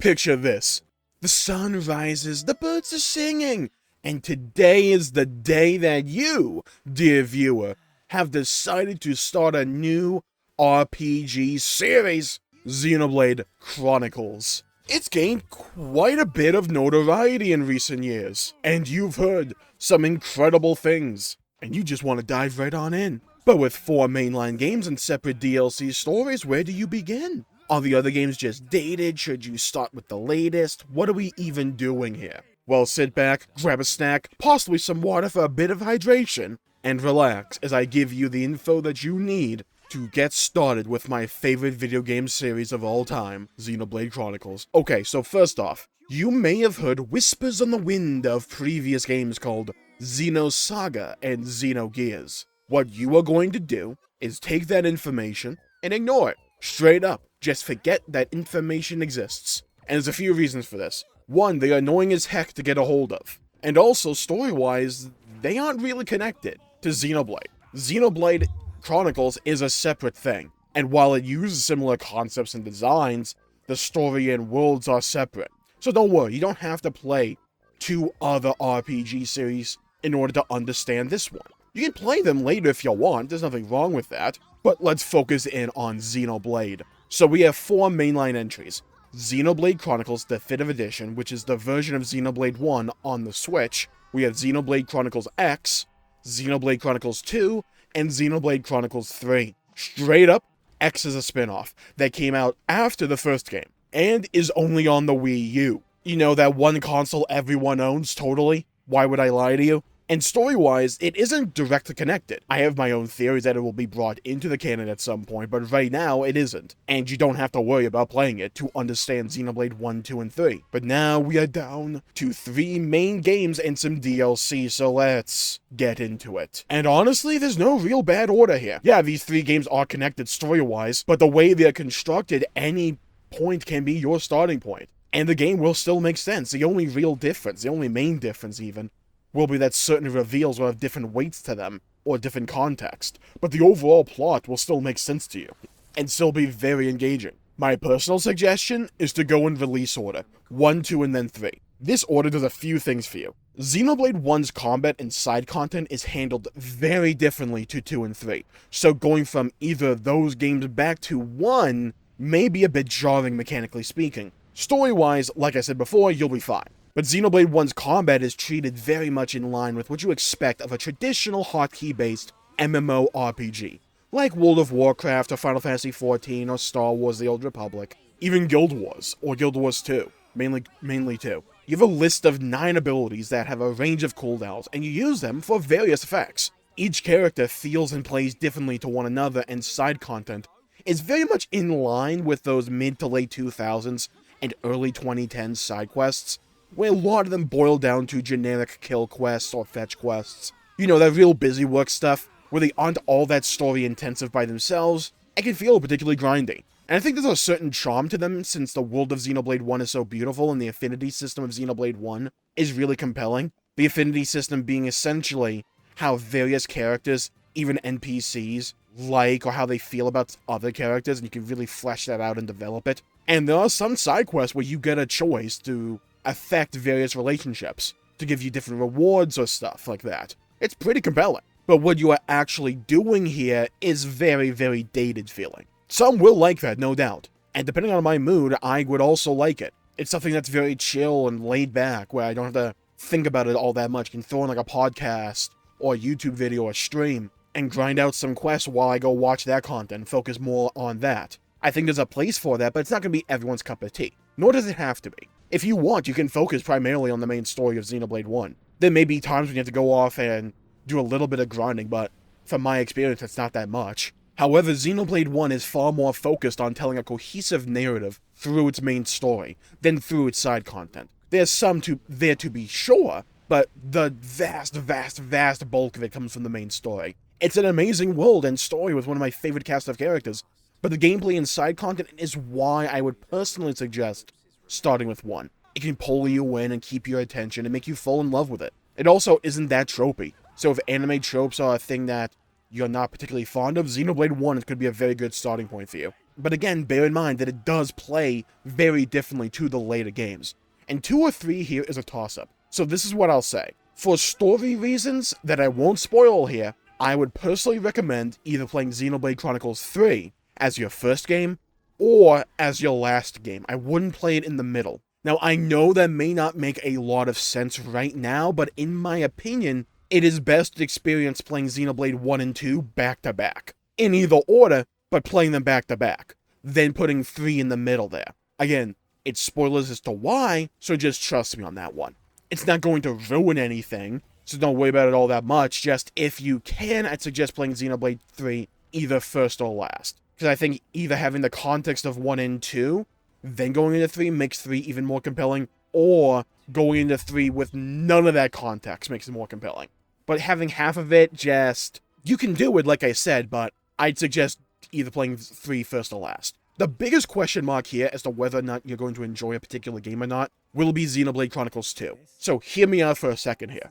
Picture this. The sun rises, the birds are singing, and today is the day that you, dear viewer, have decided to start a new RPG series, Xenoblade Chronicles. It's gained quite a bit of notoriety in recent years, and you've heard some incredible things, and you just want to dive right on in. But with 4 mainline games and separate DLC stories, where do you begin? Are the other games just dated? Should you start with the latest? What are we even doing here? Well, sit back, grab a snack, possibly some water for a bit of hydration, and relax as I give you the info that you need to get started with my favorite video game series of all time, Xenoblade Chronicles. Okay, so first off, you may have heard whispers on the wind of previous games called Xenosaga and Xenogears. What you are going to do is take that information and ignore it. Straight up, just forget that information exists. And there's a few reasons for this. One, they're annoying as heck to get a hold of. And also, story-wise, they aren't really connected to Xenoblade. Xenoblade Chronicles is a separate thing. And while it uses similar concepts and designs, the story and worlds are separate. So don't worry, you don't have to play 2 other RPG series in order to understand this one. You can play them later if you want, there's nothing wrong with that. But let's focus in on Xenoblade. So we have 4 mainline entries. Xenoblade Chronicles Definitive Edition, which is the version of Xenoblade 1 on the Switch. We have Xenoblade Chronicles X, Xenoblade Chronicles 2, and Xenoblade Chronicles 3. Straight up, X is a spin-off that came out after the first game, and is only on the Wii U. You know, that one console everyone owns, totally? Why would I lie to you? And story-wise, it isn't directly connected. I have my own theories that it will be brought into the canon at some point, but right now, it isn't. And you don't have to worry about playing it to understand Xenoblade 1, 2, and 3. But now we are down to 3 main games and some DLC, so let's get into it. And honestly, there's no real bad order here. Yeah, these 3 games are connected story-wise, but the way they're constructed, any point can be your starting point. And the game will still make sense. The only real difference, the only main difference even, will be that certain reveals will have different weights to them, or different context, but the overall plot will still make sense to you, and still be very engaging. My personal suggestion is to go in release order, 1, 2, and then 3. This order does a few things for you. Xenoblade 1's combat and side content is handled very differently to 2 and 3, so going from either of those games back to 1 may be a bit jarring mechanically speaking. Story-wise, like I said before, you'll be fine. But Xenoblade 1's combat is treated very much in line with what you expect of a traditional hotkey-based MMORPG, like World of Warcraft or Final Fantasy XIV or Star Wars The Old Republic, even Guild Wars, or Guild Wars 2, mainly 2. You have a list of 9 abilities that have a range of cooldowns, and you use them for various effects. Each character feels and plays differently to one another, and side content is very much in line with those mid to late 2000s and early 2010s side quests, where a lot of them boil down to generic kill quests or fetch quests. You know, that real busy work stuff, where they aren't all that story intensive by themselves, and can feel particularly grindy. And I think there's a certain charm to them, since the world of Xenoblade 1 is so beautiful, and the affinity system of Xenoblade 1 is really compelling. The affinity system being essentially how various characters, even NPCs, like or how they feel about other characters, and you can really flesh that out and develop it. And there are some side quests where you get a choice to affect various relationships, to give you different rewards or stuff like that. It's pretty compelling. But what you are actually doing here is very, very dated feeling. Some will like that, no doubt. And depending on my mood, I would also like it. It's something that's very chill and laid back, where I don't have to think about it all that much. I can throw in like a podcast, or a YouTube video, or stream, and grind out some quests while I go watch that content and focus more on that. I think there's a place for that, but it's not going to be everyone's cup of tea. Nor does it have to be. If you want, you can focus primarily on the main story of Xenoblade 1. There may be times when you have to go off and do a little bit of grinding, but from my experience, it's not that much. However, Xenoblade 1 is far more focused on telling a cohesive narrative through its main story than through its side content. There's some there to be sure, but the vast bulk of it comes from the main story. It's an amazing world and story with one of my favorite cast of characters, but the gameplay and side content is why I would personally suggest starting with 1. It can pull you in and keep your attention and make you fall in love with it. It also isn't that tropey, so if anime tropes are a thing that you're not particularly fond of, Xenoblade 1 could be a very good starting point for you. But again, bear in mind that it does play very differently to the later games. And 2 or 3 here is a toss-up. So this is what I'll say. For story reasons that I won't spoil here, I would personally recommend either playing Xenoblade Chronicles 3 as your first game, or as your last game. I wouldn't play it in the middle. Now, I know that may not make a lot of sense right now, but in my opinion, it is best to experience playing Xenoblade 1 and 2 back-to-back. In either order, but playing them back-to-back. Then putting 3 in the middle there. Again, it's spoilers as to why, so just trust me on that one. It's not going to ruin anything, so don't worry about it all that much. Just if you can, I'd suggest playing Xenoblade 3 either first or last. Because I think either having the context of 1 and 2, then going into 3 makes 3 even more compelling, or going into 3 with none of that context makes it more compelling. But having half of it, just... You can do it, like I said, but I'd suggest either playing 3 first or last. The biggest question mark here as to whether or not you're going to enjoy a particular game or not will be Xenoblade Chronicles 2. So hear me out for a second here.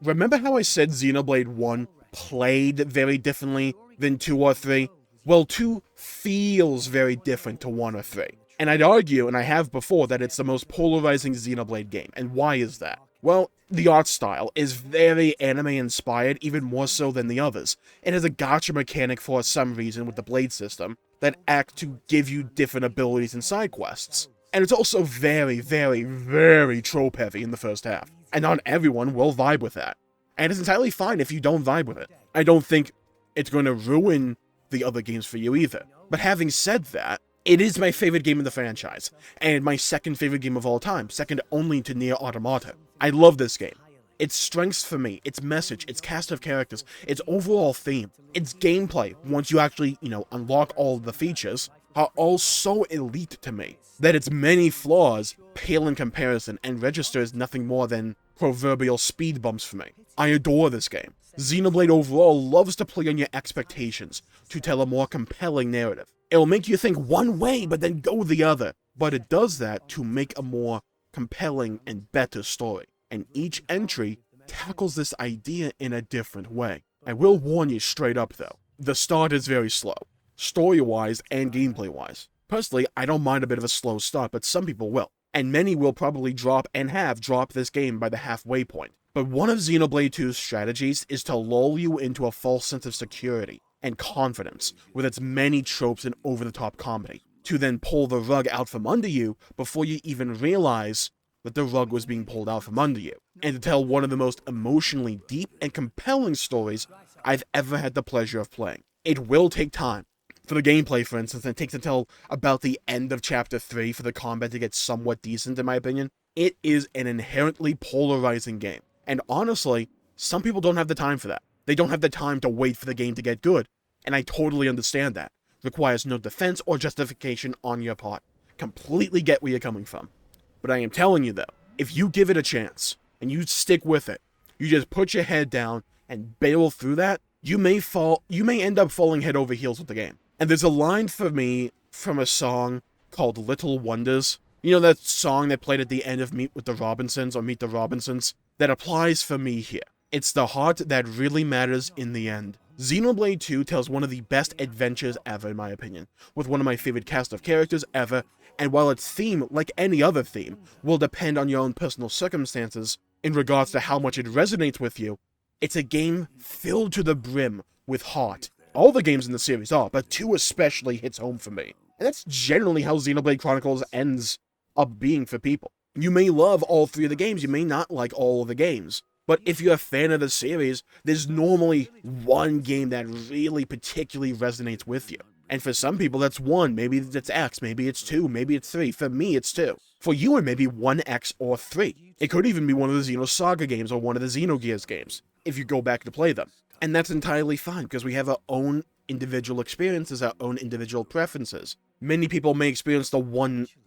Remember how I said Xenoblade 1 played very differently than 2 or 3? Well, 2 feels very different to 1 or 3. And I'd argue, and I have before, that it's the most polarizing Xenoblade game. And why is that? Well, the art style is very anime-inspired, even more so than the others. It has a gacha mechanic for some reason with the blade system that act to give you different abilities and side quests. And it's also very, very, very trope-heavy in the first half. And not everyone will vibe with that. And it's entirely fine if you don't vibe with it. I don't think it's going to ruin the other games for you either. But having said that, it is my favorite game in the franchise, and my second favorite game of all time, second only to Nier Automata. I love this game. Its strengths for me, its message, its cast of characters, its overall theme, its gameplay, once you actually, unlock all the features, are all so elite to me, that its many flaws pale in comparison and register as nothing more than proverbial speed bumps for me. I adore this game. Xenoblade overall loves to play on your expectations, to tell a more compelling narrative. It'll make you think one way, but then go the other. But it does that to make a more compelling and better story. And each entry tackles this idea in a different way. I will warn you straight up though, the start is very slow, story-wise and gameplay-wise. Personally, I don't mind a bit of a slow start, but some people will. And many will probably drop and have dropped this game by the halfway point. But one of Xenoblade 2's strategies is to lull you into a false sense of security and confidence with its many tropes and over-the-top comedy, to then pull the rug out from under you before you even realize that the rug was being pulled out from under you, and to tell one of the most emotionally deep and compelling stories I've ever had the pleasure of playing. It will take time. For the gameplay, for instance, it takes until about the end of Chapter 3 for the combat to get somewhat decent, in my opinion. It is an inherently polarizing game, and honestly, some people don't have the time for that. They don't have the time to wait for the game to get good, and I totally understand that. Requires no defense or justification on your part. Completely get where you're coming from. But I am telling you though, if you give it a chance, and you stick with it, you just put your head down and barrel through that, you may end up falling head over heels with the game. And there's a line for me from a song called Little Wonders. You know that song that played at the end of Meet the Robinsons? That applies for me here. It's the heart that really matters in the end. Xenoblade 2 tells one of the best adventures ever, in my opinion, with one of my favorite cast of characters ever, and while its theme, like any other theme, will depend on your own personal circumstances in regards to how much it resonates with you, it's a game filled to the brim with heart. All the games in the series are, but 2 especially hits home for me. And that's generally how Xenoblade Chronicles ends up being for people. You may love all 3 of the games, you may not like all of the games. But if you're a fan of the series, there's normally one game that really particularly resonates with you. And for some people, that's 1, maybe it's X, maybe it's 2, maybe it's 3. For me, it's 2. For you, it may be 1X or 3. It could even be one of the Xenosaga games or one of the Xenogears games, if you go back to play them. And that's entirely fine, because we have our own individual experiences, our own individual preferences. Many people may experience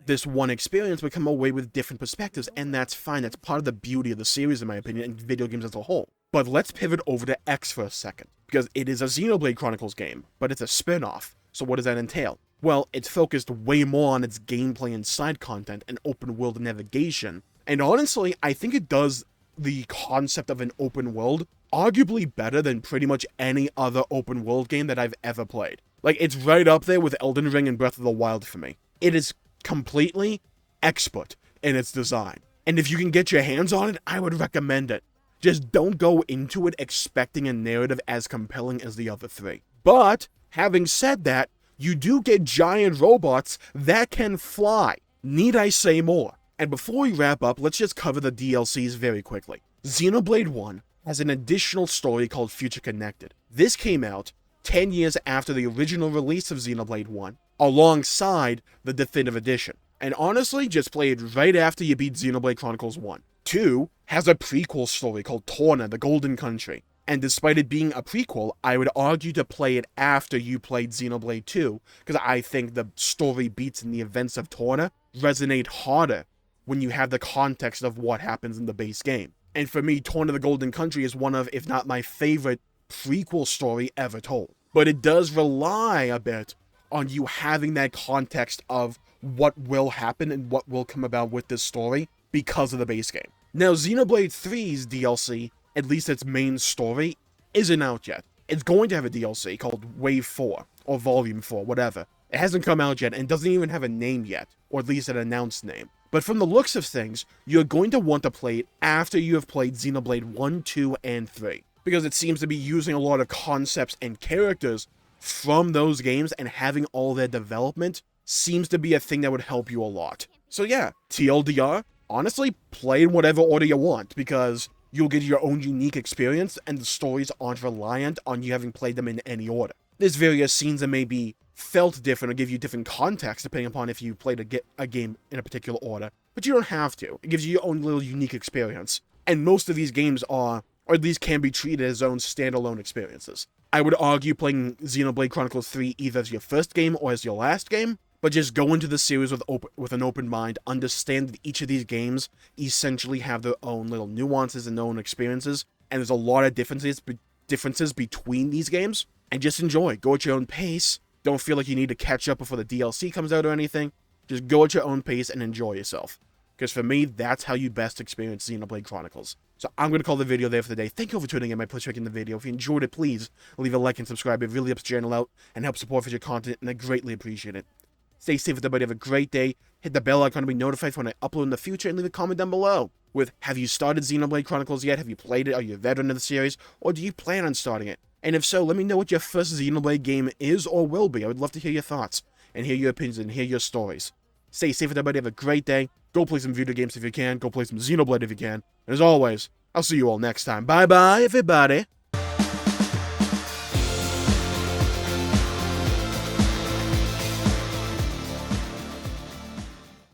this one experience but come away with different perspectives, and that's fine. That's part of the beauty of the series, in my opinion, and video games as a whole. But let's pivot over to X for a second, because it is a Xenoblade Chronicles game, but it's a spin-off. So what does that entail? Well, it's focused way more on its gameplay and side content and open-world navigation, and honestly, I think it does the concept of an open world arguably better than pretty much any other open world game that I've ever played. Like, it's right up there with Elden Ring and Breath of the Wild for me. It is completely expert in its design. And if you can get your hands on it, I would recommend it. Just don't go into it expecting a narrative as compelling as the other three. But, having said that, you do get giant robots that can fly. Need I say more? And before we wrap up, let's just cover the DLCs very quickly. Xenoblade 1 has an additional story called Future Connected. This came out 10 years after the original release of Xenoblade 1, alongside the Definitive Edition. And honestly, just play it right after you beat Xenoblade Chronicles 1. 2 has a prequel story called Torna, the Golden Country. And despite it being a prequel, I would argue to play it after you played Xenoblade 2, because I think the story beats and the events of Torna resonate harder when you have the context of what happens in the base game. And for me, Torna the Golden Country is one of, if not my favorite, prequel story ever told. But it does rely a bit on you having that context of what will happen and what will come about with this story because of the base game. Now, Xenoblade 3's DLC, at least its main story, isn't out yet. It's going to have a DLC called Wave 4, or Volume 4, whatever. It hasn't come out yet and doesn't even have a name yet, or at least an announced name. But from the looks of things, you're going to want to play it after you have played Xenoblade 1, 2, and 3. Because it seems to be using a lot of concepts and characters from those games, and having all their development seems to be a thing that would help you a lot. So yeah, TLDR, honestly, play in whatever order you want, because you'll get your own unique experience, and the stories aren't reliant on you having played them in any order. There's various scenes that may be felt different or give you different context depending upon if you played a game in a particular order, but you don't have to. It gives you your own little unique experience. And most of these games are, or at least can be treated as own standalone experiences. I would argue playing Xenoblade Chronicles 3 either as your first game or as your last game, but just go into the series with an open mind, understand that each of these games essentially have their own little nuances and their own experiences, and there's a lot of differences between these games, and just enjoy. Go at your own pace. Don't feel like you need to catch up before the DLC comes out or anything. Just go at your own pace and enjoy yourself. Because for me, that's how you best experience Xenoblade Chronicles. So I'm going to call the video there for the day. Thank you for tuning in, my pleasure making the video. If you enjoyed it, please leave a like and subscribe. It really helps the channel out and helps support future content, and I greatly appreciate it. Stay safe, everybody. Have a great day. Hit the bell icon to be notified for when I upload in the future, and leave a comment down below with, have you started Xenoblade Chronicles yet? Have you played it? Are you a veteran of the series? Or do you plan on starting it? And if so, let me know what your first Xenoblade game is or will be. I would love to hear your thoughts, and hear your opinions, and hear your stories. Stay safe, everybody. Have a great day. Go play some video games if you can. Go play some Xenoblade if you can. And as always, I'll see you all next time. Bye-bye, everybody.